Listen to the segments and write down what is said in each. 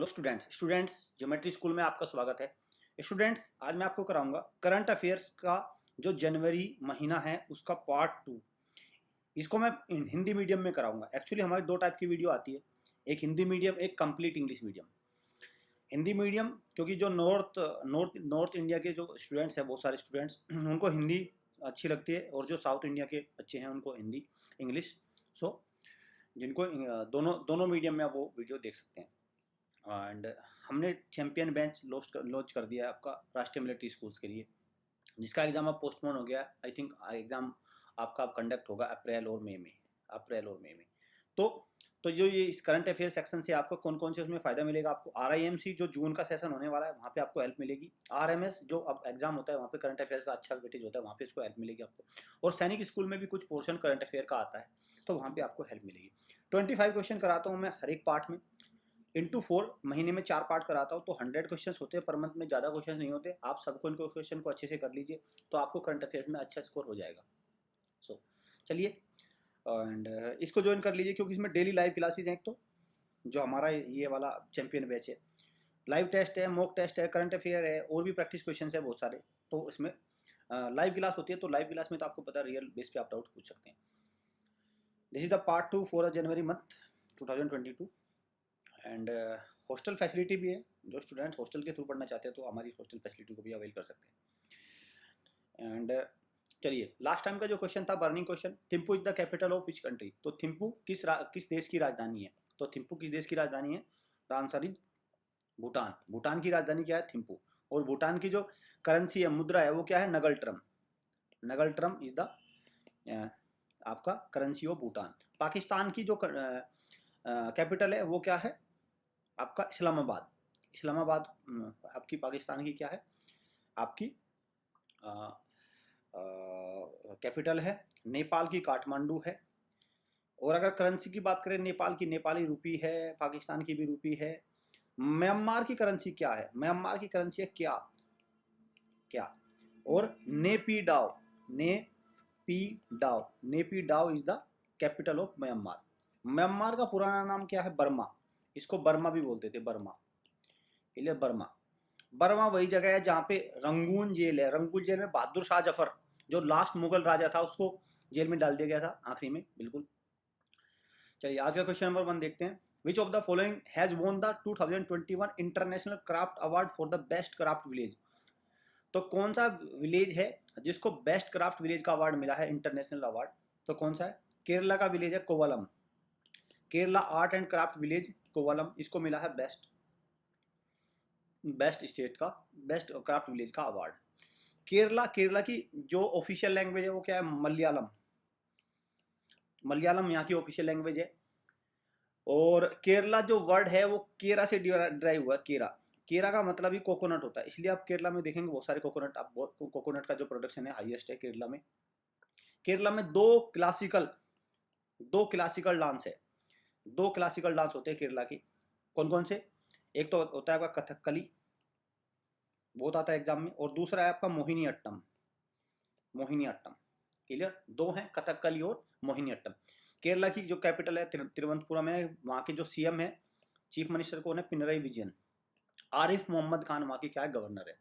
Hello students geometry school में आपका स्वागत है। स्टूडेंट्स, आज मैं आपको कराऊंगा करंट अफेयर्स का जो जनवरी महीना है उसका पार्ट 2। इसको मैं हिंदी मीडियम में कराऊंगा। एक्चुअली हमारी दो टाइप की वीडियो आती है, एक हिंदी मीडियम, एक complete English medium. Hindi medium क्योंकि जो नॉर्थ इंडिया के जो स्टूडेंट्स हैं, बहुत सारे स्टूडेंट्स उनको हिंदी अच्छी लगती है, और जो साउथ इंडिया के बच्चे हैं उनको हिंदी इंग्लिश। सो जिनको दोनों दोनों मीडियम में आप वो वीडियो देख सकते हैं। एंड हमने चैम्पियन बेंच लॉन्च कर दिया है आपका राष्ट्रीय मिलिट्री स्कूल्स के लिए, जिसका एग्ज़ाम अब पोस्टपोन हो गया। आई थिंक एग्ज़ाम आपका अब कंडक्ट होगा अप्रैल और मई में। तो जो ये इस करंट अफेयर सेक्शन से आपको कौन कौन से उसमें फ़ायदा मिलेगा, आपको RIMC जो जून का सेशन होने वाला है वहाँ पे आपको हेल्प मिलेगी। RMS जो अब एग्जाम होता है वहाँ पे करंट अफेयर्स का अच्छा वेटेज होता है, वहाँ पे इसको हेल्प मिलेगी आपको। और सैनिक स्कूल में भी कुछ पोर्शन करंट अफेयर का आता है, तो वहाँ पे आपको हेल्प मिलेगी। 25 क्वेश्चन कराता हूँ मैं हर एक पार्ट में, इंटू 4 महीने में 4 पार्ट कराता हूँ, तो 100 क्वेश्चन होते हैं पर मंथ में। ज़्यादा क्वेश्चन नहीं होते। आप सबको इनको क्वेश्चन को अच्छे से कर लीजिए तो आपको करंट अफेयर्स में अच्छा स्कोर हो जाएगा। सो चलिए, एंड इसको ज्वाइन कर लीजिए क्योंकि इसमें डेली लाइव क्लासेज हैं। एक तो जो हमारा ये वाला चैंपियन बैच है, लाइव टेस्ट है, मॉक टेस्ट है, करंट अफेयर है, और भी प्रैक्टिस क्वेश्चन है बहुत सारे। तो इसमें लाइव क्लास होती है, तो लाइव क्लास में तो आपको पता रियल बेस पे आप डाउट पूछ सकते हैं। This is the part 2 for January month 2022। And hostel facility भी है, जो स्टूडेंट्स हॉस्टल के थ्रू पढ़ना चाहते हैं तो हमारी हॉस्टल फैसिलिटी को भी अवेल कर सकते हैं। एंड चलिए, लास्ट टाइम का जो क्वेश्चन था burning question, Thimphu is the capital of which country. तो थिम्पू किस देश की राजधानी है? तो थिम्पू किस देश की राजधानी है? The answer is Bhutan. Bhutan की राजधानी क्या है? थिम्पू। और भूटान की जो करेंसी है, मुद्रा है, वो क्या है? नगल ट्रम। नगल ट्रम इज द आपका करेंसी ऑफ भूटान। पाकिस्तान की जो कैपिटल है वो क्या है? आपका इस्लामाबाद। इस्लामाबाद आपकी पाकिस्तान की क्या है? आपकी कैपिटल है। नेपाल की काठमांडू है। और अगर करेंसी की बात करें, नेपाल की नेपाली रुपी है, पाकिस्तान की भी रुपी है। म्यांमार की करेंसी क्या है? म्यांमार की करेंसी है क्या? और Naypyidaw. Naypyidaw is the capital of Myanmar. Myanmar का पुराना नाम क्या है? बर्मा। इसको बर्मा भी बोलते थे, बर्मा। क्लियर? बर्मा वही जगह है जहाँ पे रंगून जेल है। रंगून जेल में बहादुर शाह जफर, जो लास्ट मुगल राजा था, उसको जेल में डाल दिया गया था आखिरी में। बिल्कुल। चलिए, आज का क्वेश्चन नंबर 1 देखते हैं। Which of the following has won the 2021 international craft award for the best craft village. तो कौन सा विलेज है जिसको बेस्ट क्राफ्ट विलेज का अवार्ड मिला है, इंटरनेशनल अवार्ड? तो कौन सा है? केरला का विलेज है Kovalam. Kerala art and craft village Kovalam, इसको मिला है बेस्ट स्टेट का, बेस्ट क्राफ्ट विलेज का अवार्ड। केरला की जो ऑफिशियल लैंग्वेज है वो क्या है? मलयालम। मलयालम यहाँ की ऑफिशियल लैंग्वेज है। और केरला जो वर्ड है वो केरा से ड्राइव हुआ है। केरा का मतलब ही कोकोनट होता है, इसलिए आप केरला में देखेंगे बहुत सारे कोकोनट। आप बहुत कोकोनट का जो प्रोडक्शन है हाईएस्ट है केरला में। केरला में दो क्लासिकल डांस है। 2 क्लासिकल डांस होते हैं केरला की। कौन कौन से? एक तो होता है आपका कथकली, बहुत आता है एग्जाम में, और दूसरा है आपका मोहिनी अट्टम। क्लियर? 2 हैं, कथकली और मोहिनी अट्टम। केरला की जो कैपिटल है तिरुवनंतपुरम है। वहाँ के जो CM है, चीफ मिनिस्टर कौन है? पिनराई विजयन। आरिफ मोहम्मद खान वहाँ की क्या है? गवर्नर है।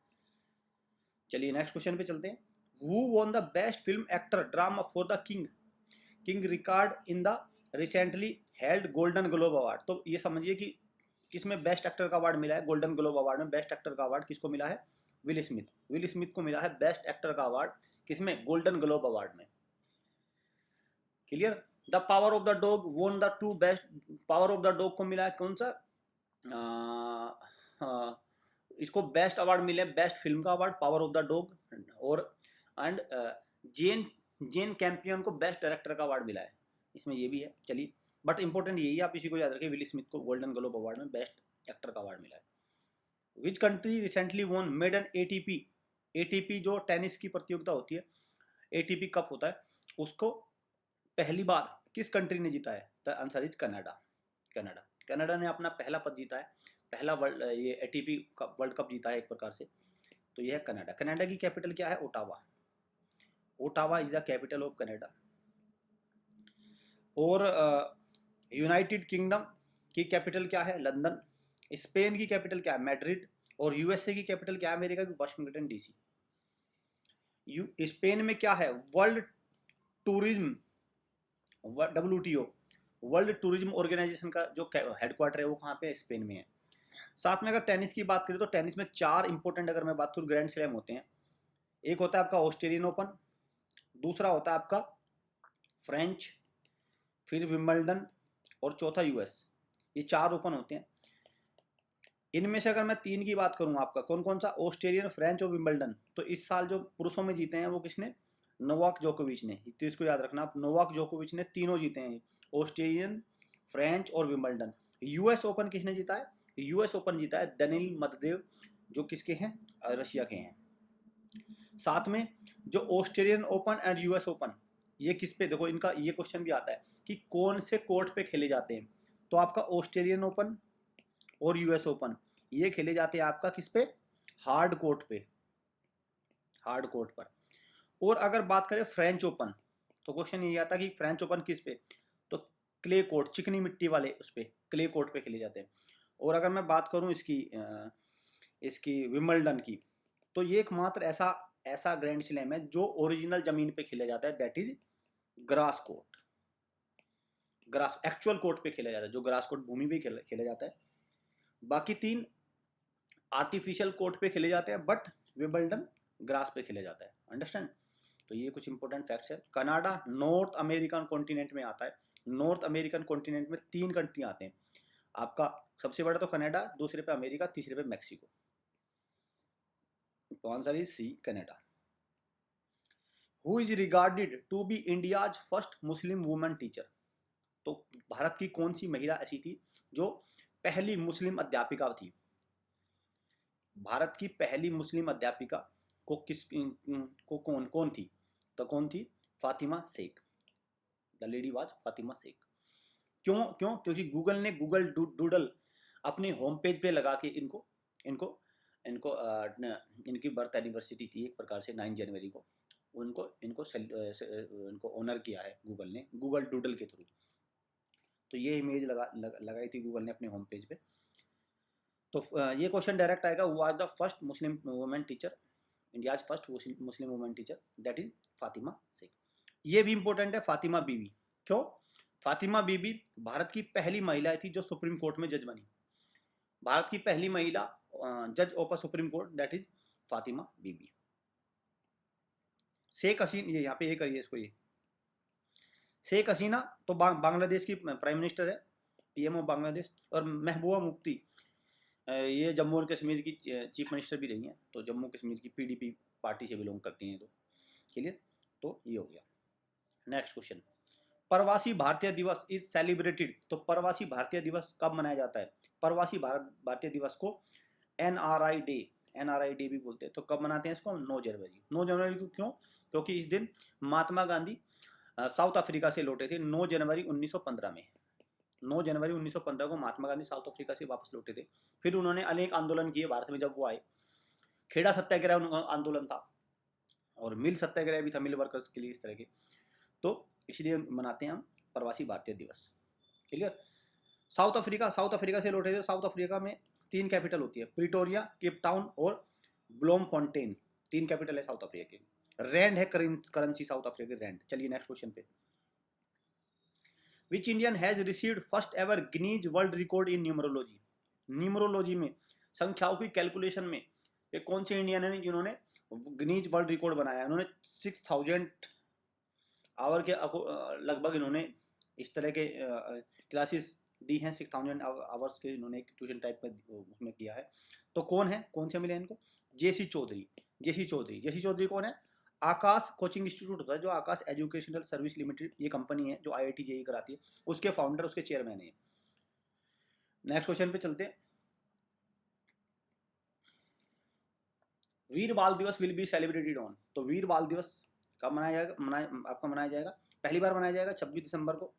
चलिए, नेक्स्ट क्वेश्चन पे चलते हैं। Who won the best film actor drama for the king record in the recently held golden Globe award. तो ये समझिए कि किसमें बेस्ट एक्टर का अवार्ड मिला है? गोल्डन ग्लोब अवार्ड में बेस्ट एक्टर का अवार्ड किसको मिला है? विल स्मिथ को मिला है बेस्ट एक्टर का अवार्ड। किसमें? गोल्डन ग्लोब अवार्ड में। Clear? The power of the dog won the 2 best. Power of the dog को मिला है कौन सा? इसको बेस्ट अवार्ड मिले, बेस्ट फिल्म का award, power of the dog. और एंड जेन कैंपियन को बेस्ट डायरेक्टर का अवार्ड मिला है, इसमें ये भी है। चलिए, बट इंपॉर्टेंट यही है, आप इसी को याद रखें, विल स्मिथ को गोल्डन ग्लोब अवार्ड में बेस्ट एक्टर का अवार्ड मिला है। Which country recently won maiden ATP जो टेनिस की प्रतियोगिता होती है, ATP कप होता है, उसको पहली बार किस कंट्री ने जीता है? द आंसर इज कनाडा ने अपना पहला पद जीता है, पहला ये ATP वर्ल्ड कप जीता है एक प्रकार से। तो यह है कनाडा। कनाडा की कैपिटल क्या है? Ottawa is the capital of Canada. और यूनाइटेड किंगडम की कैपिटल क्या है? लंदन। स्पेन की कैपिटल क्या है? मैड्रिड। और यूएसए की कैपिटल क्या है अमेरिका की? Washington DC. स्पेन में क्या है? World tourism, WTO, world tourism organization का जो हेडक्वार्टर है वो कहाँ पे है? स्पेन में है। साथ में अगर टेनिस की बात करें तो टेनिस में 4 इंपॉर्टेंट अगर मैं बात करूँ ग्रैंड स्लैम होते हैं। एक होता है आपका ऑस्ट्रेलियन ओपन, दूसरा होता है आपका फ्रेंच, फिर विंबलडन और चौथा यूएस। ये 4 ओपन होते हैं। इनमें से अगर मैं 3 की बात करूं आपका कौन कौन सा? ऑस्ट्रेलियन, फ्रेंच और विंबलडन। तो इस साल जो पुरुषों में जीते हैं वो किसने? नोवाक जोकोविच ने। तो इसको याद रखना आप, नोवाक जोकोविच ने तीनों जीते हैं, ऑस्ट्रेलियन, फ्रेंच और विंबलडन। यूएस ओपन किसने जीता है? यूएस ओपन जीता है दानिल मेदवेदेव, जो किसके हैं? रशिया के हैं। साथ में जो Australian open and US open, ये किस पे? देखो इनका ये क्वेश्चन भी आता है कि कौन से कोर्ट पे खेले जाते हैं। तो आपका ऑस्ट्रेलियन ओपन और यूएस ओपन ये खेले जाते हैं आपका किस पे? हार्ड कोर्ट पे, हार्ड कोर्ट पर। और अगर बात करें फ्रेंच ओपन, तो क्वेश्चन ये आता है कि फ्रेंच ओपन किस पे? तो क्ले कोर्ट, चिकनी मिट्टी वाले उस पे, क्ले कोर्ट पे खेले जाते हैं। और अगर मैं बात करूं इसकी विंबलडन की, तो ये एकमात्र ऐसा ग्रैंड स्लैम है जो ओरिजिनल जमीन पे खेला जाता है, that is grass court. Grass actual court पे खेला जाता है, जो ग्रास कोर्ट भूमि पे खेला जाता है। बाकी 3 आर्टिफिशियल कोर्ट पे खेले जाते हैं, बट विंबलडन ग्रास पे खेला जाता है। अंडरस्टैंड? तो ये कुछ इंपॉर्टेंट फैक्ट्स है। कनाडा नॉर्थ अमेरिकन कॉन्टिनेंट में आता है। नॉर्थ अमेरिकन कॉन्टिनेंट में 3 कंट्री आते हैं आपका। सबसे बड़ा तो कनाडा, दूसरे पे अमेरिका, तीसरे पे मैक्सिको। तो answer is C, Canada. Who is regarded to be India's first Muslim women teacher? तो भारत की कौन सी महिला ऐसी थी जो पहली मुस्लिम अध्यापिका थी? भारत की पहली मुस्लिम अध्यापिका को कौन थी? तो कौन थी? Fatima Shaikh. The lady was Fatima Shaikh. क्योंकि गूगल ने गूगल डूडल अपने होम पेज पे लगा के इनकी बर्थ एनिवर्सरी थी एक प्रकार से 9 जनवरी को, उनको ऑनर किया है गूगल ने, गूगल डूडल के थ्रू। तो ये इमेज लगाई थी गूगल ने अपने होम पेज पे। तो ये क्वेश्चन डायरेक्ट आएगा, was the first Muslim women teacher, India's first Muslim women teacher, that is Fatima Shaikh. ये भी इंपॉर्टेंट है, फातिमा बीबी। क्यों? फातिमा बीबी भारत की पहली महिला थी जो सुप्रीम कोर्ट में जज बनी। भारत की पहली महिला जज of supreme court, that is Fathima Beevi. Sheikh Hasina, ये यहाँ पे ये करिए इसको, ये शेख हसीना तो बांग्लादेश की प्राइम मिनिस्टर है, पीएम ऑफ बांग्लादेश। और महबूबा मुफ्ती ये जम्मू और कश्मीर की चीफ मिनिस्टर भी रही हैं। तो जम्मू कश्मीर की पीडीपी पार्टी से बिलोंग करती हैं। तो क्लियर? तो ये हो गया। नेक्स्ट क्वेश्चन, प्रवासी भारतीय दिवस इज सेलिब्रेटेड। तो प्रवासी भारतीय दिवस कब मनाया जाता है? प्रवासी भारतीय दिवस को NRI डे भी बोलते हैं। तो कब मनाते हैं इसको? 9 जनवरी। 9 जनवरी को क्यों? क्योंकि इस दिन महात्मा गांधी साउथ अफ्रीका से लौटे थे 9 जनवरी 1915 में। 9 जनवरी 1915 को महात्मा गांधी साउथ अफ्रीका से वापस लौटे थे। फिर उन्होंने अनेक आंदोलन किए भारत में जब वो आए। खेड़ा सत्याग्रह आंदोलन था और मिल सत्याग्रह भी था, मिल वर्कर्स के लिए इस तरह के। तो इसलिए मनाते हैं हम प्रवासी भारतीय दिवस। क्लियर? साउथ अफ्रीका से लौटे थे। साउथ अफ्रीका में 3 कैपिटल होती है, प्रिटोरिया, केप टाउन और ब्लोमफॉन्टेन। 3 कैपिटल है साउथ अफ्रीका की। रैंड है करेंसी साउथ अफ्रीका की, रैंड। चलिए नेक्स्ट क्वेश्चन पे, which Indian has received first ever Guinness world record in numerology? Numerology में, संख्याओं की कैलकुलेशन में ये कौन से इंडियन है जिन्होंने गिनीज वर्ल्ड रिकॉर्ड बनाया? उन्होंने 6000 आवर के लगभग इन्होंने इस तरह के क्लासेस दी हैं। 6000 आवर्स के इन्होंने एक ट्यूशन टाइप का उसमें किया है। तो कौन है, कौन से मिले इनको? जेसी चौधरी कौन है? आकाश कोचिंग इंस्टीट्यूट होता है जो आकाश एजुकेशनल सर्विस लिमिटेड, ये कंपनी है जो IIT JEE कराती है, उसके फाउंडर, उसके चेयरमैन है। नेक्स्ट क्वेश्चन पे चलते हैं, वीर बाल दिवस विल बी सेलिब्रेटेड ऑन। तो वीर बाल दिवस कब मनाया जाएगा? मनाया जाएगा पहली बार मनाया जाएगा 26 दिसंबर को।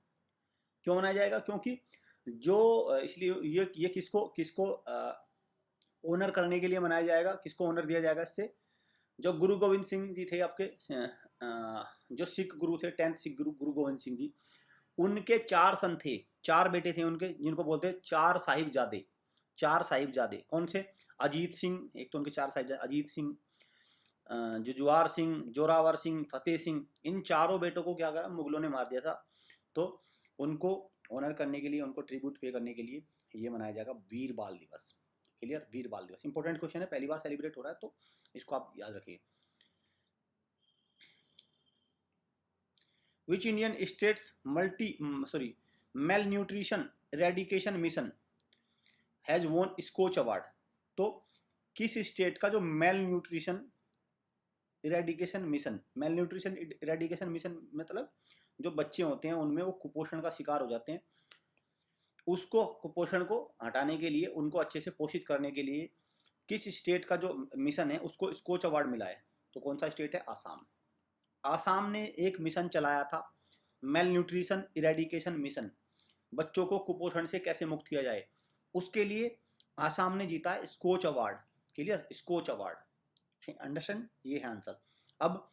क्यों मनाया जाएगा? क्योंकि जो इसलिए ये किसको ऑनर करने के लिए मनाया जाएगा, किसको ऑनर दिया जाएगा इससे? जो गुरु गोविंद सिंह जी थे आपके, जो सिख गुरु थे, 10th सिख गुरु गोविंद सिंह जी, उनके 4 सन थे, 4 बेटे थे उनके, जिनको बोलते हैं 4 साहिबजादे। 4 साहिबजादे, कौन से? अजीत सिंह, एक तो उनके 4 साहिबजादे, अजीत सिंह, जुजवार सिंह, जोरावर सिंह, फतेह सिंह, इन चारों बेटों को क्या करा, मुगलों ने मार दिया था। तो उनको ऑनर करने के लिए, उनको ट्रिब्यूट पे करने के लिए ये मनाया जाएगा वीर बाल दिवस। क्लियर? वीर बाल दिवस इंपॉर्टेंट क्वेश्चन है, पहली बार सेलिब्रेट हो रहा है, तो इसको आप याद रखिए। Which Indian states malnutrition eradication mission has won Skoch award? तो किस स्टेट का जो मेल न्यूट्रिशन इरेडिकेशन मिशन मतलब जो बच्चे होते हैं उनमें वो कुपोषण का शिकार हो जाते हैं, उसको कुपोषण को हटाने के लिए, उनको अच्छे से पोषित करने के लिए किस स्टेट का जो मिशन है उसको स्कोच अवार्ड मिला है? तो कौन सा स्टेट है? आसाम। आसाम ने एक मिशन चलाया था, मेल न्यूट्रिशन इरेडिकेशन मिशन, बच्चों को कुपोषण से कैसे मुक्त किया जाए, उसके लिए आसाम ने जीता है Skoch award. Clear? Skoch award. Understand? ये है आंसर। अब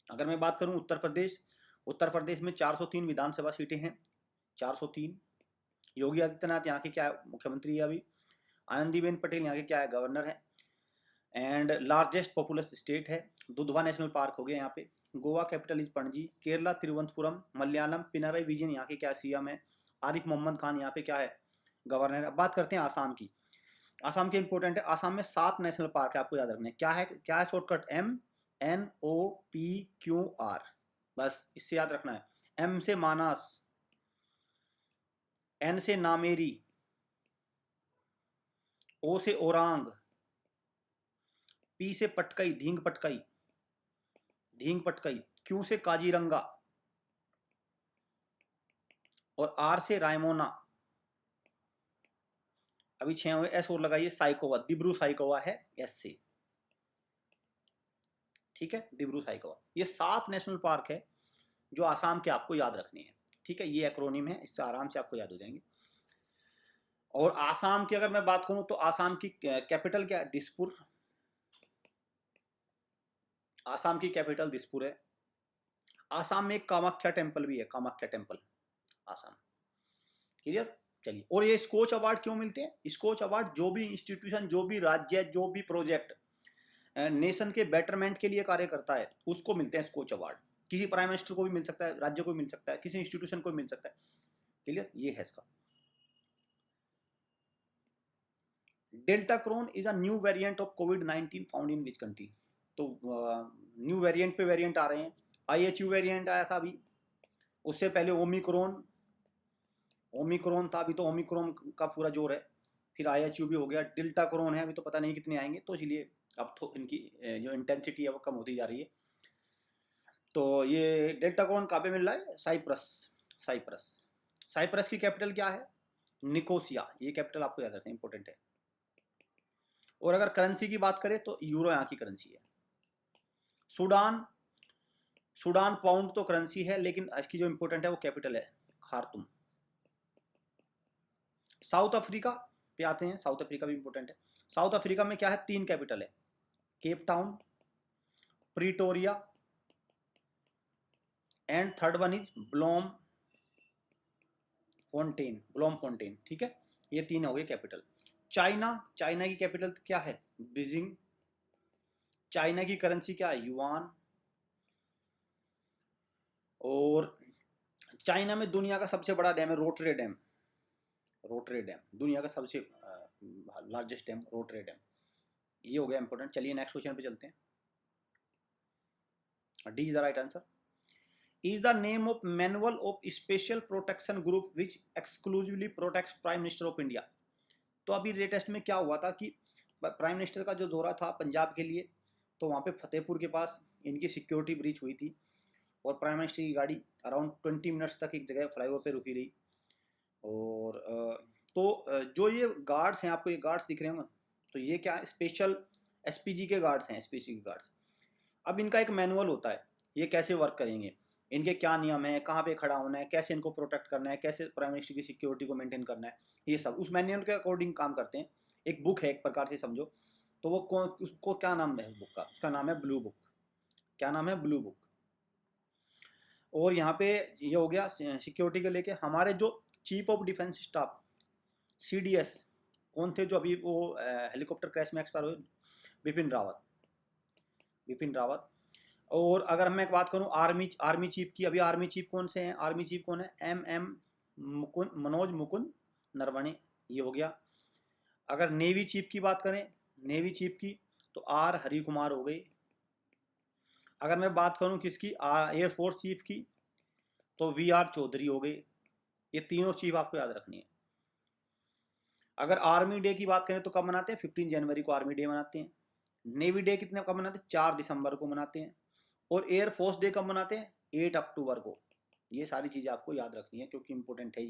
अगर मैं बात करूं उत्तर प्रदेश में 403 विधानसभा सीटें हैं, 403। योगी आदित्यनाथ यहाँ के क्या है? मुख्यमंत्री है अभी। आनंदीबेन पटेल यहाँ के क्या है? गवर्नर है। एंड लार्जेस्ट पॉपुलस स्टेट है। दुधवा नेशनल पार्क हो गया यहाँ पे। Goa capital is Panaji. केरला तिरुवनंतपुरम। मलयालम पिनराई विजयन यहाँ के क्या सीएम है। आरिफ मोहम्मद खान यहाँ पे क्या है? गवर्नर। अब बात करते हैं आसाम की। आसाम के इंपॉर्टेंट है, आसाम में 7 नेशनल पार्क है, आपको याद रखना है। क्या है शॉर्टकट? MNOPQR, बस इससे याद रखना है। M से मानस, N से नामेरी, O से ओरांग, P से पटकई, धींग पटकई, Q से काजीरंगा और R से रायमोना। अभी 6 हुए, S और लगाइए, साइकोवा, दिब्रू साइकोवा है S से। ठीक है, दिब्रू साइकोवा। ये 7 नेशनल पार्क है जो आसाम के आपको याद रखने हैं। ठीक है, ये एक्रोनिम है, इससे आराम से आपको याद हो जाएंगे। और आसाम की अगर मैं बात करूं तो आसाम की कैपिटल क्या है? दिसपुर। आसाम की कैपिटल दिसपुर है। आसाम में एक कामाख्या टेम्पल भी है, कामाख्या टेम्पल, आसाम। क्लियर? चलिए, और ये स्कोच अवार्ड क्यों मिलते हैं? स्कोच अवार्ड जो भी इंस्टीट्यूशन, जो भी राज्य, जो भी प्रोजेक्ट नेशन के बेटरमेंट के लिए कार्य करता है उसको मिलते हैं स्कोच अवार्ड। किसी प्राइम मिनिस्टर को भी मिल सकता है, राज्य को भी मिल सकता है, किसी इंस्टीट्यूशन को भी मिल सकता है। क्लियर? ये है इसका। Deltacron is a new variant of कोविड-19 फाउंड इन विच कंट्री? तो न्यू वेरिएंट पे वेरिएंट आ रहे हैं। IHU वेरिएंट आया था अभी, उससे पहले ओमिक्रॉन था, अभी तो ओमिक्रॉन का पूरा जोर है। फिर IHU भी हो गया, डेल्टा क्रोन है, अभी तो पता नहीं कितने आएंगे, तो इसलिए अब तो इनकी जो इंटेंसिटी है वो कम होती जा रही है। तो ये डेल्टा क्रोन कहाँ पे मिल रहा है? साइप्रस की कैपिटल क्या है? निकोसिया। ये कैपिटल आपको याद रखना इंपॉर्टेंट है। और अगर करेंसी की बात करें तो यूरो यहाँ की करेंसी है। सूडान पाउंड तो करेंसी है, लेकिन इसकी जो इंपॉर्टेंट है वो कैपिटल है खार्तूम। साउथ अफ्रीका पे आते हैं, साउथ अफ्रीका भी इंपॉर्टेंट है। साउथ अफ्रीका में क्या है? 3 कैपिटल है, Cape Town, Pretoria and third one is Bloemfontein. ठीक है, ये 3 हो गए कैपिटल। चाइना की कैपिटल क्या है? बीजिंग। चाइना की करेंसी क्या है? युआन। और चाइना में दुनिया का सबसे बड़ा डैम है रोटरे डैम, दुनिया का सबसे लार्जेस्ट डैम रोटरे डैम। ये हो गया इंपॉर्टेंट। चलिए नेक्स्ट क्वेश्चन पे चलते हैं। D is the right answer. Is the name of manual of special protection group which exclusively protects prime minister of India? तो अभी लेटेस्ट में क्या हुआ था कि प्राइम मिनिस्टर का जो दौरा था पंजाब के लिए, तो वहाँ पे फतेहपुर के पास इनकी सिक्योरिटी ब्रीच हुई थी और प्राइम मिनिस्टर की गाड़ी अराउंड 20 मिनट्स तक एक जगह फ्लाईओवर पे रुकी रही। और तो जो ये गार्ड्स हैं, आपको ये गार्ड्स दिख रहे होंगे, तो ये क्या है? स्पेशल SPG के गार्ड्स हैं, SPG के गार्ड्स। अब इनका एक मैनुअल होता है, ये कैसे वर्क करेंगे, इनके क्या नियम है, कहाँ पे खड़ा होना है, कैसे इनको प्रोटेक्ट करना है, कैसे प्राइम मिनिस्टर की सिक्योरिटी को मेंटेन करना है, ये सब उस मैनुअल के अकॉर्डिंग काम करते हैं। एक बुक है एक प्रकार से समझो, तो वो उसको क्या नाम है बुक का? उसका नाम है ब्लू बुक। क्या नाम है? Blue book. और यहाँ पे ये हो गया सिक्योरिटी के लेके। हमारे जो chief of defence staff CDS, कौन थे जो अभी वो हेलीकॉप्टर क्रैश में एक्सपायर हुए? बिपिन रावत, बिपिन रावत। और अगर मैं बात करूं आर्मी चीफ की, अभी आर्मी चीफ कौन से हैं? आर्मी चीफ कौन है? एम मुकुंद, मनोज मुकुंद नरवणे, ये हो गया। अगर नेवी चीफ की बात करें, नेवी चीफ की, तो आर हरि कुमार हो गए। अगर मैं बात करूं किसकी, एयरफोर्स चीफ की, तो वी आर चौधरी हो गए। ये तीनों चीफ आपको याद रखनी है। अगर आर्मी डे की बात करें तो कब मनाते हैं? 15 जनवरी को आर्मी डे मनाते हैं। नेवी डे कितने कब मनाते हैं? 4 दिसंबर को मनाते हैं। और एयरफोर्स डे कब मनाते हैं? 8 अक्टूबर को। ये सारी चीजें आपको याद रखनी है क्योंकि इंपॉर्टेंट है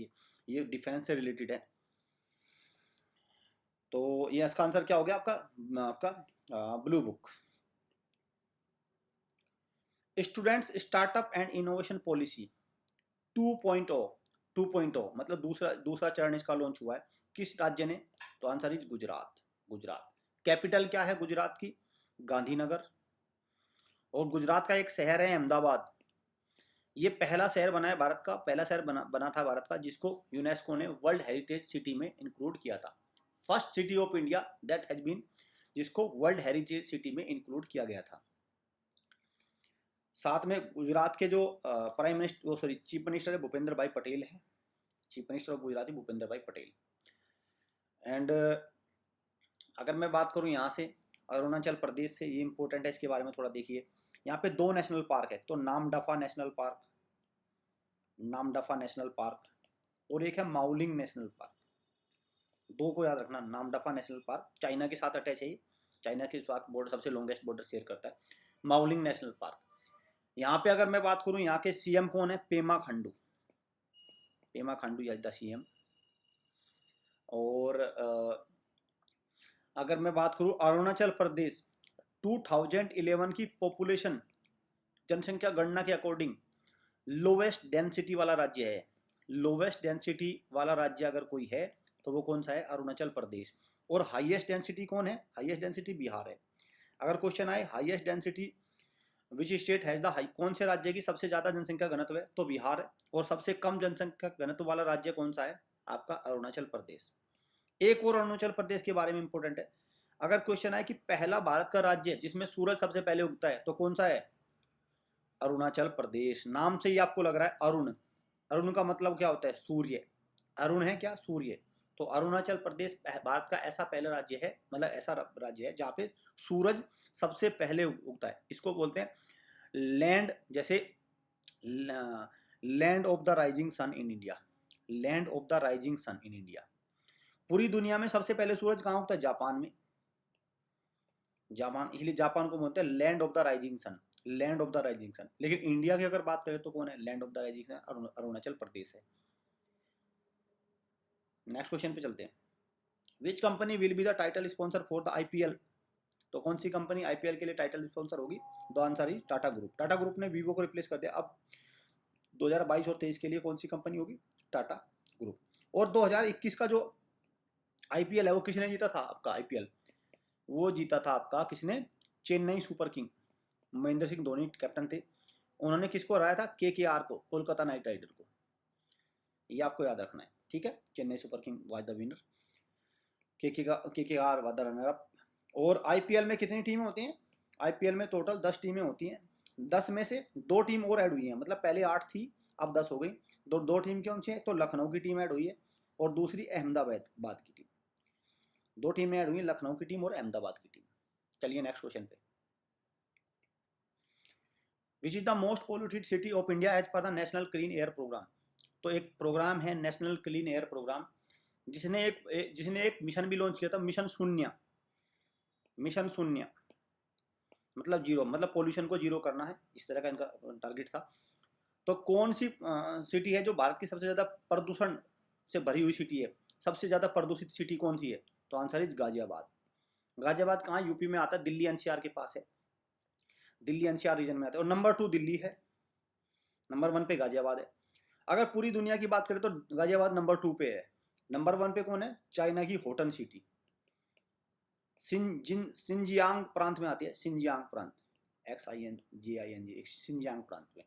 ये डिफेंस से रिलेटेड है। तो ये इसका आंसर क्या हो गया आपका blue book. Students startup and innovation policy 2.0, 2.0 मतलब दूसरा चरण इसका लॉन्च हुआ है। किस राज्य ने? तो answer is Gujarat, Gujarat. Capital क्या है गुजरात की? गांधीनगर। और गुजरात का एक शहर है अहमदाबाद। ये पहला शहर बना है भारत का, पहला शहर बना था भारत का जिसको यूनेस्को ने वर्ल्ड हेरिटेज सिटी में इंक्लूड किया था। First city of India that has been, जिसको वर्ल्ड हेरिटेज सिटी में इंक्लूड किया गया था। साथ में गुजरात के जो prime minister, sorry chief minister है भूपेंद्र भाई पटेल है। Chief minister of Gujarat Bhupendra Bhai Patel. And अगर मैं बात करूं यहाँ से अरुणाचल प्रदेश से, ये इंपॉर्टेंट है, इसके बारे में थोड़ा देखिए। यहाँ पे 2 नेशनल पार्क है, तो Namdapha national park, Namdapha national park, और एक है माउलिंग नेशनल पार्क। 2 को याद रखना। नामदफा नेशनल पार्क चाइना के साथ अटैच है, चाइना के साथ बॉर्डर, सबसे लॉन्गेस्ट बॉर्डर शेयर करता है। माउलिंग नेशनल पार्क, यहाँ पे अगर मैं बात करूँ, यहाँ के सीएम कौन है? Pema Khandu, Pema Khandu is the CM. और अगर मैं बात करूँ अरुणाचल प्रदेश 2011 की पॉपुलेशन, जनसंख्या गणना के अकॉर्डिंग लोवेस्ट डेंसिटी वाला राज्य है। लोवेस्ट डेंसिटी वाला राज्य अगर कोई है तो वो कौन सा है? अरुणाचल प्रदेश। और हाईएस्ट डेंसिटी कौन है? हाईएस्ट डेंसिटी बिहार है। अगर क्वेश्चन आए highest density which state has the high, कौन से राज्य की सबसे ज्यादा जनसंख्या घनत्व है? तो बिहार है। और सबसे कम जनसंख्या घनत्व वाला राज्य कौन सा है? आपका अरुणाचल प्रदेश। एक और अरुणाचल प्रदेश के बारे में इंपॉर्टेंट है, अगर क्वेश्चन आए कि पहला भारत का राज्य जिसमें सूरज सबसे पहले उगता है तो कौन सा है? अरुणाचल प्रदेश। नाम से ही आपको लग रहा है अरुण, अरुण का मतलब क्या होता है? सूर्य। अरुण है क्या? सूर्य। तो अरुणाचल प्रदेश भारत का ऐसा पहला राज्य है, मतलब ऐसा राज्य है जहाँ पे सूरज सबसे पहले उगता है। इसको बोलते हैं लैंड, जैसे land of the rising sun in India, land of the rising sun in India. पूरी दुनिया में सबसे पहले सूरज कहाँ उगता है? जापान में, जापान, इसलिए जापान को बोलते हैं land of the rising sun, land of the rising sun. लेकिन इंडिया की अगर बात करें तो कौन है land of the rising sun? Arunachal Pradesh है। नेक्स्ट क्वेश्चन पे चलते हैं। Which company will be the title sponsor for the IPL? तो कौन सी कंपनी आईपीएल के लिए टाइटल स्पॉन्सर होगी? The answer is Tata group. Tata group ने वीवो को रिप्लेस कर दिया। अब 2022 और 23 के लिए कौन सी कंपनी होगी? टाटा ग्रुप। और 2021 का जो आईपीएल है वो किसने जीता था? आपका आईपीएल वो जीता था आपका किसने? Chennai super king. Mahendra Singh Dhoni captain थे। उन्होंने किसको हराया था? केकेआर को, कोलकाता नाइट राइडर को। ये आपको याद रखना है, ठीक है। Chennai super king was the winner, KKR was the runner up. और आईपीएल में कितनी टीमें होती हैं? आईपीएल में टोटल 10 टीमें होती हैं। 10 में से 2 टीम और ऐड हुई हैं, मतलब पहले 8 थी, अब 10 हो गई। दो टीम कौन सी है? तो लखनऊ की टीम ऐड हुई है और दूसरी अहमदाबाद की टीम। 2 टीमें ऐड हुई, लखनऊ की टीम और अहमदाबाद की टीम। चलिए नेक्स्ट क्वेश्चन पे। Which is the most polluted city of India as per the national clean air programme? तो एक प्रोग्राम है नेशनल क्लीन एयर प्रोग्राम, जिसने एक मिशन भी लॉन्च किया था, मिशन शून्य। मिशन शून्य मतलब जीरो, मतलब पोल्यूशन को जीरो करना है, इस तरह का इनका टारगेट था। तो कौन सी सिटी है जो भारत की सबसे ज्यादा प्रदूषण से भरी हुई सिटी है? सबसे ज्यादा प्रदूषित सिटी कौन सी है? तो आंसर इज गाजियाबाद। गाजियाबाद कहाँ? यूपी में आता है, दिल्ली एनसीआर के पास है, दिल्ली एनसीआर रीजन में आता है। और नंबर 2 दिल्ली है, नंबर 1 पे गाजियाबाद है। अगर पूरी दुनिया की बात करें तो गाजियाबाद नंबर 2 पे है। नंबर 1 पे कौन है? चाइना की होटन सिटी, सिंजियांग प्रांत में आती है, सिंजियांग प्रांत, XINJING, सिंजियांग प्रांत में।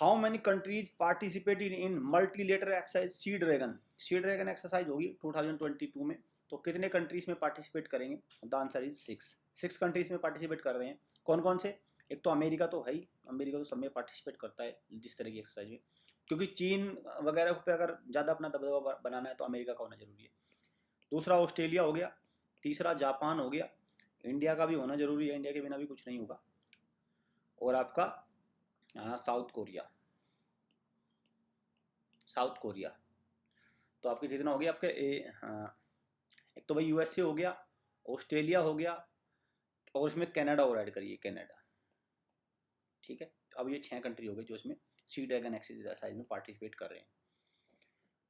How many countries participated in multilateral exercise Sea Dragon exercise होगी 2022 में। तो कितने कंट्रीज में पार्टिसिपेट करेंगे? द आंसर इज 6 कंट्रीज में पार्टिसिपेट कर रहे हैं। कौन कौन से? एक तो अमेरिका तो है ही, अमेरिका तो सब में पार्टिसिपेट करता है जिस तरह की एक्सरसाइज में, क्योंकि चीन वगैरह पे अगर ज़्यादा अपना दबदबा बनाना है तो अमेरिका का होना जरूरी है। दूसरा ऑस्ट्रेलिया हो गया, तीसरा जापान हो गया, इंडिया का भी होना जरूरी है, इंडिया के बिना भी कुछ नहीं होगा, और आपका साउथ कोरिया। तो आपके कितना हो गया आपके एक तो भाई यूएसए हो गया, ऑस्ट्रेलिया हो गया, और इसमें कनाडा और ऐड करिए, कनाडा। ठीक है, अब ये 6 कंट्री हो गई जो इसमें सी ड्रैगन एक्सरसाइज में पार्टिसिपेट कर रहे हैं।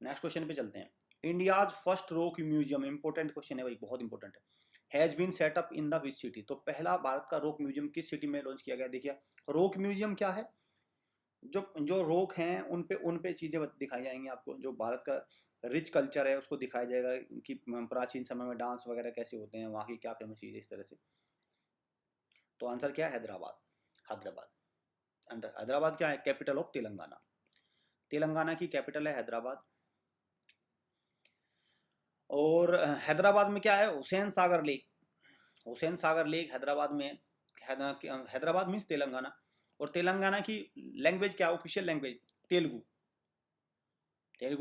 नेक्स्ट क्वेश्चन पे चलते हैं। India's first rock museum, important question है भाई, बहुत इंपॉर्टेंट है, has been set up in the which city. तो पहला भारत का रॉक म्यूजियम किस सिटी में लॉन्च किया गया? देखिए रॉक म्यूजियम क्या है, जो रॉक हैं उन पे चीजें दिखाई जाएंगी आपको, जो भारत का रिच कल्चर है उसको दिखाया जाएगा कि प्राचीन समय में डांस वगैरह कैसे होते हैं, वहाँ की क्या फेमस चीज़ है, इस तरह से। तो आंसर क्या है? हैदराबाद क्या है? Capital of Telangana. तेलंगाना की कैपिटल है हैदराबाद। और हैदराबाद में क्या है? हुसैन सागर लेक हैदराबाद में। हैदराबाद मीन्स तेलंगाना। और तेलंगाना की लैंग्वेज क्या है? Official language Telugu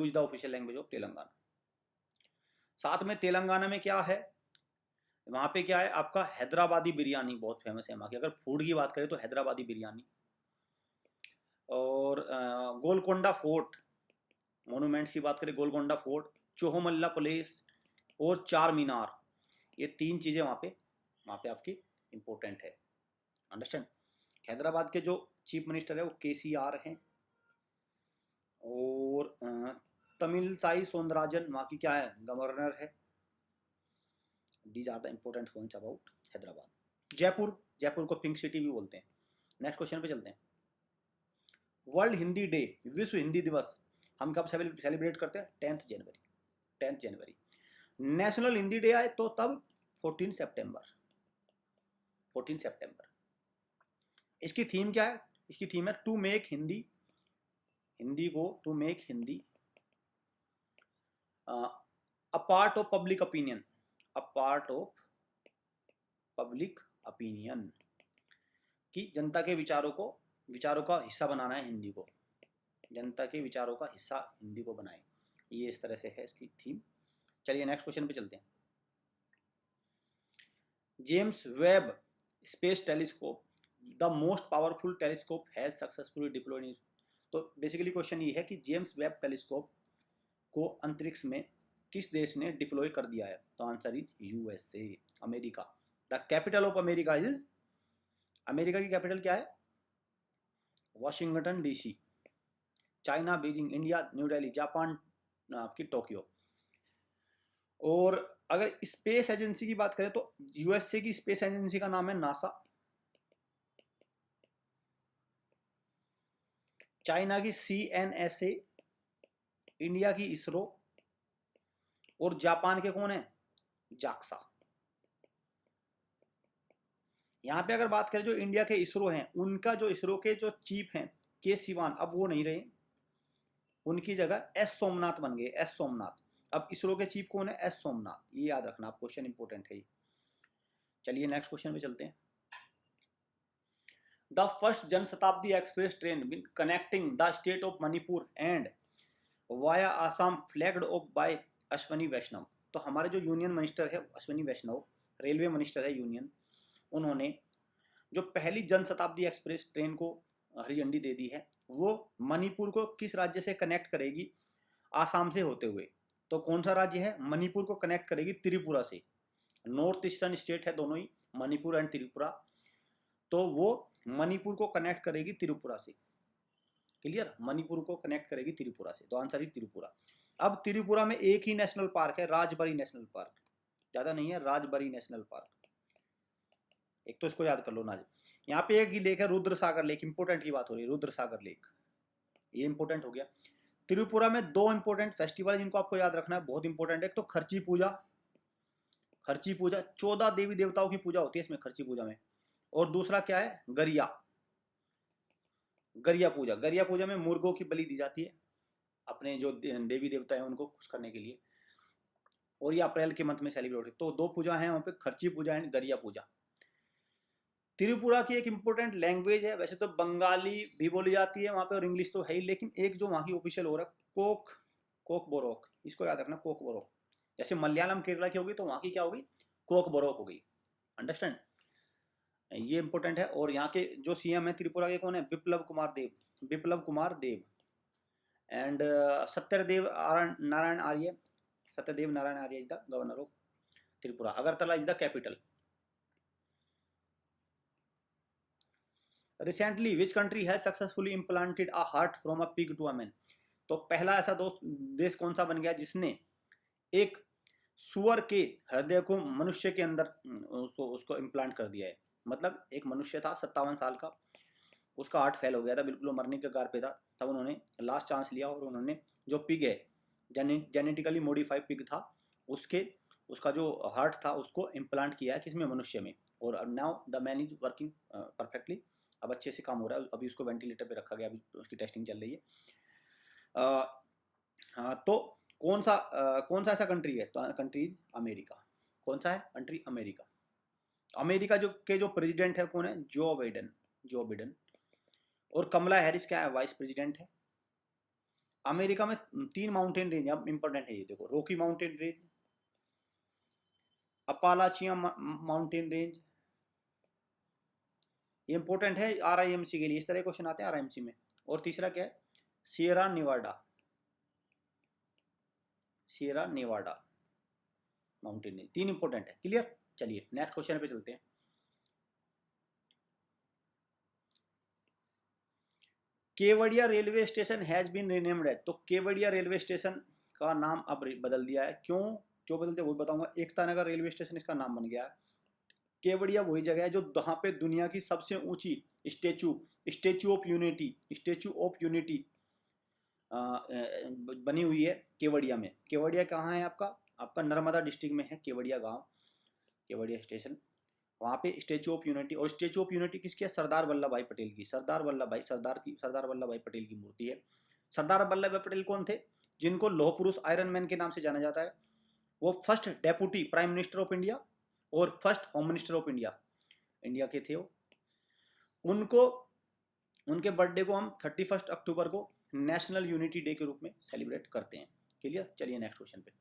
is the official language of Telangana. साथ में तेलंगाना में क्या है? वहाँ पे क्या है आपका? हैदराबादी बिरयानी बहुत फेमस है वहाँ की। अगर फूड की बात करें तो हैदराबादी बिरयानी। और गोलकोंडा फोर्ट, मोनूमेंट्स की बात करें, गोलकोंडा फोर्ट, चोहोमल्ला पैलेस और चार मीनार, ये 3 चीज़ें वहाँ पे आपकी इम्पोर्टेंट है। अंडरस्टैंड? हैदराबाद के जो चीफ मिनिस्टर है वो KCR हैं, और तमिलसाई सौंदरराजन वहाँ की क्या है? गवर्नर है। These are the important points about Hyderabad. Jaipur को पिंक सिटी भी बोलते हैं। नेक्स्ट क्वेश्चन पे चलते हैं। वर्ल्ड हिंदी डे, विश्व हिंदी दिवस, हम कब सेलिब्रेट करते हैं? 10th जनवरी। नेशनल हिंदी डे आए तो तब 14 सितंबर। इसकी थीम क्या है? इसकी थीम है to make Hindi a part of public opinion, कि जनता के विचारों का हिस्सा बनाना है हिंदी को, जनता के विचारों का हिस्सा हिंदी को बनाए, ये इस तरह से है इसकी थीम। चलिए नेक्स्ट क्वेश्चन पे चलते हैं। James Webb space telescope, the most powerful telescope, has successfully deployed in. तो बेसिकली क्वेश्चन ये है कि जेम्स वेब टेलीस्कोप को अंतरिक्ष में किस देश ने डिप्लॉय कर दिया है? तो answer is USA, America. The capital of America is, America की कैपिटल क्या है? Washington DC। China Beijing, India new Delhi, Japan आपकी टोक्यो। और अगर स्पेस एजेंसी की बात करें तो USA की स्पेस एजेंसी का नाम है नासा, चाइना की CNSA, इंडिया की इसरो, और जापान के कौन है? जाक्सा। यहाँ पे अगर बात करें जो इंडिया के इसरो हैं, उनका जो इसरो के जो चीफ हैं के सिवान, अब वो नहीं रहे, उनकी जगह S सोमनाथ बन गए, S सोमनाथ। अब इसरो के चीफ कौन है? S सोमनाथ, ये याद रखना आप, क्वेश्चन इंपोर्टेंट है। चलिए नेक्स्ट क्वेश्चन पे चलते हैं। The first Janshatabdi express train been connecting the state of Manipur and via Assam flagged off by Ashwini Vaishnaw. तो हमारे जो यूनियन मिनिस्टर है अश्वनी वैष्णव, रेलवे मिनिस्टर है यूनियन, उन्होंने जो पहली जनशताब्दी एक्सप्रेस ट्रेन को हरी झंडी दे दी है, वो मणिपुर को किस राज्य से कनेक्ट करेगी? आसाम से होते हुए। तो कौन सा राज्य है? मणिपुर को कनेक्ट करेगी त्रिपुरा से। नॉर्थ ईस्टर्न स्टेट है दोनों ही, मणिपुर एंड त्रिपुरा। तो वो मणिपुर को कनेक्ट करेगी त्रिपुरा से। क्लियर? मणिपुर को कनेक्ट करेगी त्रिपुरा से, तो आंसर ही त्रिपुरा। अब त्रिपुरा में एक ही नेशनल पार्क है, राजबरी नेशनल पार्क, ज्यादा नहीं है, राजबरी नेशनल पार्क। एक तो इसको याद कर लो ना। यहाँ पे एक ही लेक है, रुद्र सागर लेक, इंपोर्टेंट की बात हो रही है, रुद्र सागर लेक, ये इंपोर्टेंट हो गया। त्रिपुरा में 2 इंपोर्टेंट फेस्टिवल जिनको आपको याद रखना है, बहुत इंपोर्टेंट है। एक तो खर्ची पूजा 14 देवी देवताओं की पूजा होती है इसमें, खर्ची पूजा में। और दूसरा क्या है? गरिया। गरिया पूजा में मुर्गों की बलि दी जाती है अपने जो देवी देवता हैं उनको खुश करने के लिए, और ये अप्रैल के मंथ में सेलिब्रेट होती है। तो दो पूजा है वहाँ पे, खर्ची पूजा एंड गरिया पूजा। त्रिपुरा की एक इम्पोर्टेंट लैंग्वेज है, वैसे तो बंगाली भी बोली जाती है वहाँ पे और इंग्लिश तो है ही, लेकिन एक जो वहाँ की ऑफिशियल हो रहा है कोक बोरोक, इसको याद रखना, कोक बोरोक। जैसे मलयालम केरला की होगी तो वहाँ की क्या होगी, कोक बोरोक हो गई। अंडरस्टैंड, ये इंपॉर्टेंट है। और यहाँ के जो सीएम है त्रिपुरा के कौन है, Biplab Kumar Deb and Satyadev Narayan Arya is the governor of Tripura. Agartala is the capital. Recently which country has successfully implanted a heart from a pig to a man. तो पहला ऐसा देश कौन सा बन गया जिसने एक सुअर के हृदय को मनुष्य के अंदर उसको इम्प्लांट कर दिया है। मतलब एक मनुष्य था 57 साल का, उसका हार्ट फेल हो गया था, बिल्कुल वो मरने के कगार पे था, तब उन्होंने लास्ट चांस लिया और उन्होंने जो पिग है, जेनेटिकली मॉडिफाइड पिग था, उसका जो हार्ट था उसको इम्प्लांट किया है किसमें, मनुष्य में। और now the man is working perfectly, अब अच्छे से काम हो रहा है। अभी उसको वेंटिलेटर पे रखा गया, अभी उसकी टेस्टिंग चल रही है। तो कौन सा ऐसा कंट्री है, तो कंट्री अमेरिका। कौन सा है कंट्री, अमेरिका। अमेरिका जो प्रेसिडेंट है कौन है, जो बिडेन। और कमला हैरिस क्या है, वाइस प्रेसिडेंट है। अमेरिका में 3 माउंटेन रेंज इंपॉर्टेंट है, ये देखो, Rocky mountain range, Appalachia mountain range, ये इंपॉर्टेंट है आरआईएमसी के लिए, इस तरह क्वेश्चन आते हैं आरआईएमसी में। और तीसरा क्या है, Sierra Nevada mountain range. 3 important है, क्लियर। चलिए नेक्स्ट क्वेश्चन पे चलते हैं। Kevadia railway station has been renamed है। तो केवड़िया रेलवे स्टेशन का नाम अब बदल दिया है, क्यों बदलते वो बताऊंगा। एकता नगर रेलवे स्टेशन इसका नाम बन गया है। केवड़िया वही जगह है जो वहाँ पे दुनिया की सबसे ऊंची स्टेचू ऑफ यूनिटी बनी हुई है केवड़िया में। केवड़िया कहाँ है आपका नर्मदा डिस्ट्रिक्ट में है केवड़िया गांव, केवड़िया स्टेशन, वहाँ पे स्टेचू ऑफ यूनिटी। और स्टेचू ऑफ यूनिटी किसकी है, सरदार वल्लभ भाई पटेल की। सरदार वल्लभ भाई पटेल की मूर्ति है। सरदार वल्लभ भाई पटेल कौन थे, जिनको लौह पुरुष आयरन मैन के नाम से जाना जाता है। वो first deputy prime minister of India और first home minister of India के थे वो। उनके बर्थडे को हम 31 अक्टूबर को नेशनल यूनिटी डे के रूप में सेलिब्रेट करते हैं, क्लियर। चलिए नेक्स्ट क्वेश्चन पे।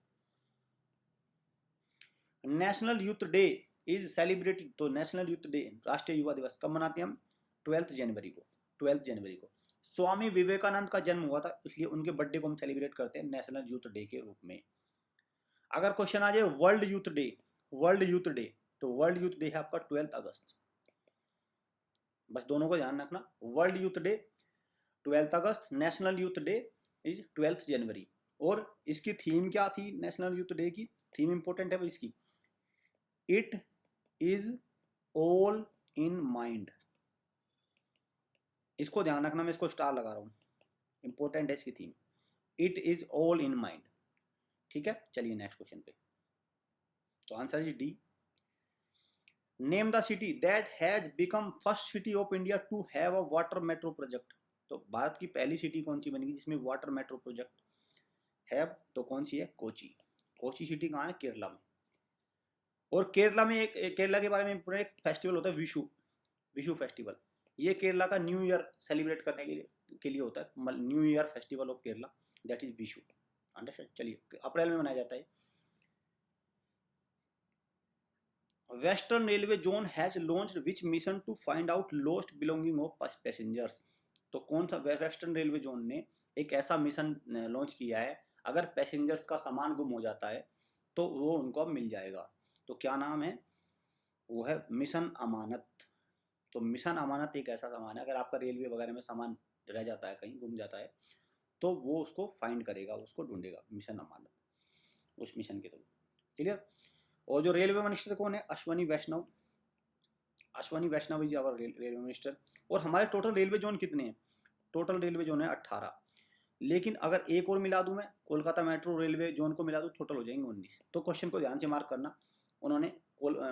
National youth day is celebrated, तो नेशनल यूथ डे, राष्ट्रीय युवा दिवस कब मनाते हैं हम, 12 जनवरी को। स्वामी विवेकानंद का जन्म हुआ था, इसलिए उनके बर्थडे को हम सेलिब्रेट करते हैं नेशनल यूथ डे के रूप में। अगर क्वेश्चन आ जाए वर्ल्ड यूथ डे, तो वर्ल्ड यूथ डे है आपका 12 अगस्त। बस दोनों को ध्यान रखना, world youth day 12 August, national youth day is 12 जनवरी। और इसकी थीम क्या थी, नेशनल यूथ डे की थीम इंपॉर्टेंट है इसकी, it is all in mind. इसको ध्यान रखना, मैं इसको स्टार लगा रहा हूं, इंपॉर्टेंट है इसकी theme, it is all in mind, ठीक है। चलिए नेक्स्ट क्वेश्चन पे। तो answer is D. Name the city that has become first city of India to have a water metro project. तो भारत की पहली सिटी कौन सी बनेगी जिसमें वाटर मेट्रो प्रोजेक्ट है, तो कौन सी है, कोची सिटी कहाँ है, केरला में। और केरला में केरला के बारे में एक फेस्टिवल होता है विशु फेस्टिवल। ये केरला का न्यू ईयर सेलिब्रेट करने के लिए होता है, new year festival of Kerala, that is Vishu. Understand. चलिए अप्रैल में मनाया जाता है। Western railway zone has launched which mission to find out lost belonging of passengers. तो कौन सा वेस्टर्न रेलवे जोन ने एक ऐसा मिशन लॉन्च किया है, अगर पैसेंजर्स का सामान गुम हो जाता है तो वो उनको मिल जाएगा। तो क्या नाम है, वो है मिशन अमानत। तो मिशन अमानत एक ऐसा सामान है, अगर आपका रेलवे वगैरह में सामान रह जाता है, कहीं गुम जाता है, तो वो उसको फाइंड करेगा, उसको ढूंढेगा, मिशन अमानत, उस मिशन के थ्रू, क्लियर। और जो रेलवे मिनिस्टर कौन है, अश्वनी वैष्णव इज आवर रेलवे मिनिस्टर। और हमारे टोटल रेलवे जोन कितने हैं, टोटल रेलवे जोन है 18, लेकिन अगर एक और मिला दूं मैं, कोलकाता मेट्रो रेलवे जोन को मिला दूं, टोटल हो जाएंगे 19। तो क्वेश्चन को ध्यान से मार्क करना, उन्होंने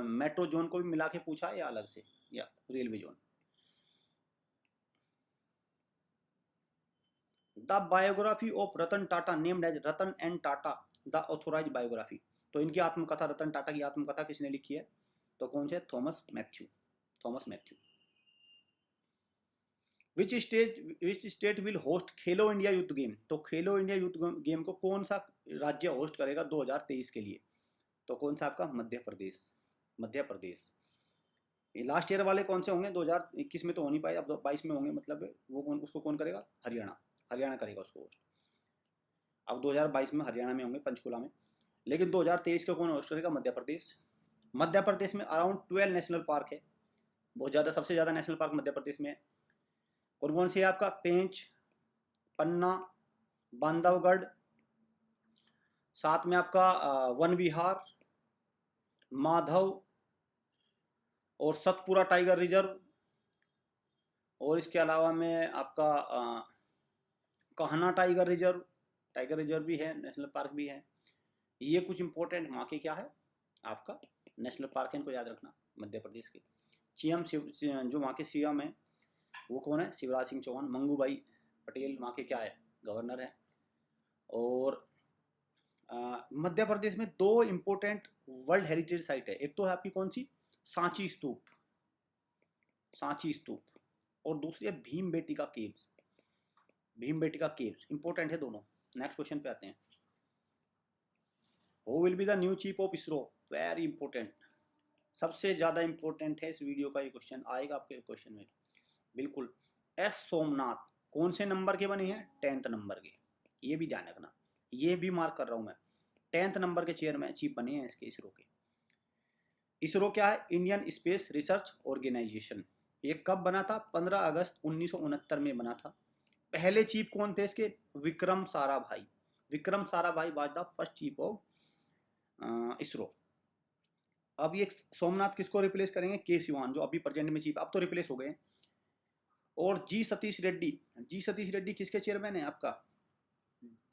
मेट्रो जोन को भी मिला के पूछा या अलग से, या railway zone. The biography of Ratan Tata named as Ratan and Tata the authorise biography. तो इनकी आत्मकथा, रतन टाटा की आत्मकथा किसने लिखी है? तो कौन से? Thomas Matthew, Thomas Matthew. Which state will host Khelo India youth game? तो खेलो इंडिया यूथ गेम को कौन सा राज्य होस्ट करेगा 2023 के लिए? तो कौन सा आपका? मध्य प्रदेश, मध्य प्रदेश। ये लास्ट ईयर वाले कौन से होंगे? 2021 में तो हो नहीं पाए, अब 22 में होंगे, मतलब वो कौन, उसको कौन करेगा? हरियाणा, हरियाणा करेगा उसको होस्ट। अब 2022 में हरियाणा में होंगे, पंचकुला में, लेकिन 2023 को कौन होस्ट करेगा? मध्य प्रदेश। मध्य प्रदेश में अराउंड 12 नेशनल पार्क है, बहुत ज़्यादा, सबसे ज़्यादा नेशनल पार्क मध्य प्रदेश में है। कौन कौन सी है आपका? पेंच, पन्ना, बांधवगढ़, साथ में आपका वन विहार, माधव और सतपुरा टाइगर रिजर्व, और इसके अलावा में आपका कहना टाइगर रिजर्व भी है, नेशनल पार्क भी है। ये कुछ इंपॉर्टेंट वहाँ के क्या है आपका नेशनल पार्क है, इनको याद रखना मध्य प्रदेश के। सीएम जो वहाँ के सीएम है वो कौन है? शिवराज सिंह चौहान। मंगूभाई पटेल वहाँ के क्या है? गवर्नर है। और मध्य प्रदेश में 2 इम्पोर्टेंट वर्ल्ड हेरिटेज साइट है। एक तो है आपकी कौन सी? सांची स्तूप, सांची स्तूप, और दूसरी है Bhimbetka caves, Bhimbetka caves. Important है दोनों। नेक्स्ट क्वेश्चन पे आते हैं। Who will be the new chief of ISRO? Very important, सबसे ज्यादा इंपॉर्टेंट है इस वीडियो का। ये क्वेश्चन आएगा आपके क्वेश्चन में बिल्कुल। एस सोमनाथ कौन से नंबर के बने हैं? 10th नंबर के। ये भी ध्यान रखना, ये भी मार्क कर रहा हूं मैं। 10th नंबर के चेयरमैन चीफ बने हैं इसके, इसरो के। इसरो क्या है? Indian Space Research Organisation. ये कब बना था? 15 अगस्त 1969 में बना था। पहले चीफ कौन थे इसके? Vikram Sarabhai. Vikram Sarabhai was the first chief of ISRO. अब ये सोमनाथ किसको रिप्लेस करेंगे? के सिवान, जो अभी प्रेजेंट में चीफ, अब तो रिप्लेस हो गए। और जी सतीश रेड्डी, जी सतीश रेड्डी किसके चेयरमैन है आपका?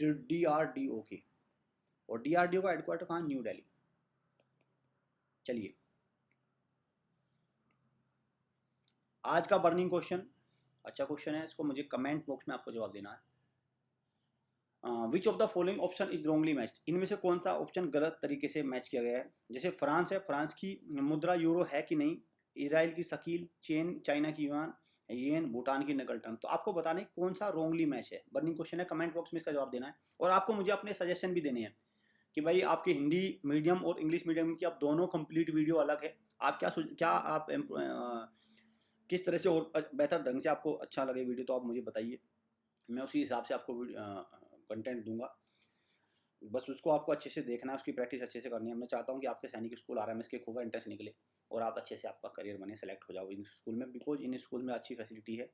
डीआरडीओ के। और डीआरडीओ का हेडक्वार्टर कहाँ? न्यू दिल्ली। चलिए, आज का बर्निंग क्वेश्चन अच्छा क्वेश्चन है, इसको मुझे कमेंट बॉक्स में आपको जवाब देना है। Which of the following option is wrongly match? इनमें से कौन सा ऑप्शन गलत तरीके से मैच किया गया है? जैसे फ्रांस है, फ्रांस की मुद्रा यूरो है कि नहीं? इसराइल की शकील, चाइना की युआन, येन, भूटान की नकल टर्म। तो आपको बताने कौन सा रॉन्गली मैच है। बर्निंग क्वेश्चन है, कमेंट बॉक्स में इसका जवाब देना है। और आपको मुझे अपने सजेशन भी देने हैं कि भाई आपके हिंदी मीडियम और इंग्लिश मीडियम की आप दोनों कंप्लीट वीडियो अलग है। आप क्या आप किस तरह से और बेहतर ढंग से आपको अच्छा लगे वीडियो, तो आप मुझे बताइए, मैं उसी हिसाब से आपको कंटेंट दूंगा। बस उसको आपको अच्छे से देखना है, उसकी प्रैक्टिस अच्छे से करनी है। मैं चाहता हूँ कि आपके सैनिक स्कूल आरएमएस के खूब इंटरेस्ट निकले और आप अच्छे से आपका करियर बने, सेलेक्ट हो जाओ इन स्कूल में, बिकॉज इन स्कूल में अच्छी फैसिलिटी है।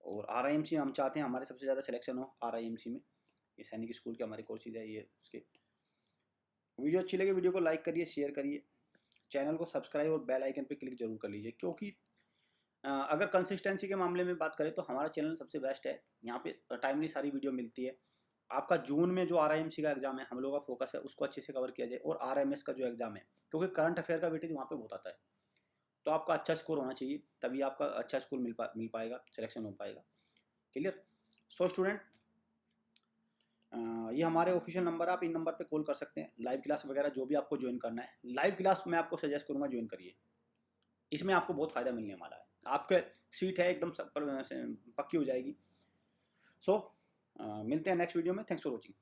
और आरआईएमसी हम चाहते हैं हमारे सबसे ज़्यादा सिलेक्शन हो आरआईएमसी में। ये सैनिक स्कूल के हमारे कोर्सेज है ये उसके। वीडियो अच्छी लगे वीडियो को लाइक करिए, शेयर करिए, चैनल को सब्सक्राइब और बेल आइकन पर क्लिक जरूर कर लीजिए, क्योंकि अगर कंसिस्टेंसी के मामले में बात करें तो हमारा चैनल सबसे बेस्ट है। यहाँ पे टाइमली सारी वीडियो मिलती है। आपका जून में जो आरआईएमसी का एग्जाम है, हम लोगों का फोकस है उसको अच्छे से कवर किया जाए, और आरएमएस का जो एग्जाम है, क्योंकि करंट अफेयर का वेटेज वहाँ पे बहुत आता है। तो आपका अच्छा स्कोर होना चाहिए, तभी आपका अच्छा स्कोर मिल पाएगा, सिलेक्शन हो पाएगा। क्लियर? सो स्टूडेंट, ये हमारे ऑफिशियल नंबर, आप इन नंबर पे कॉल कर सकते हैं। लाइव क्लास वगैरह जो भी आपको ज्वाइन करना है, लाइव क्लास मैं आपको सजेस्ट करूँगा ज्वाइन करिए, इसमें आपको बहुत फ़ायदा मिलने वाला है। आपके सीट है एकदम पक्की हो जाएगी। सो मिलते हैं नेक्स्ट वीडियो में। Thanks for watching.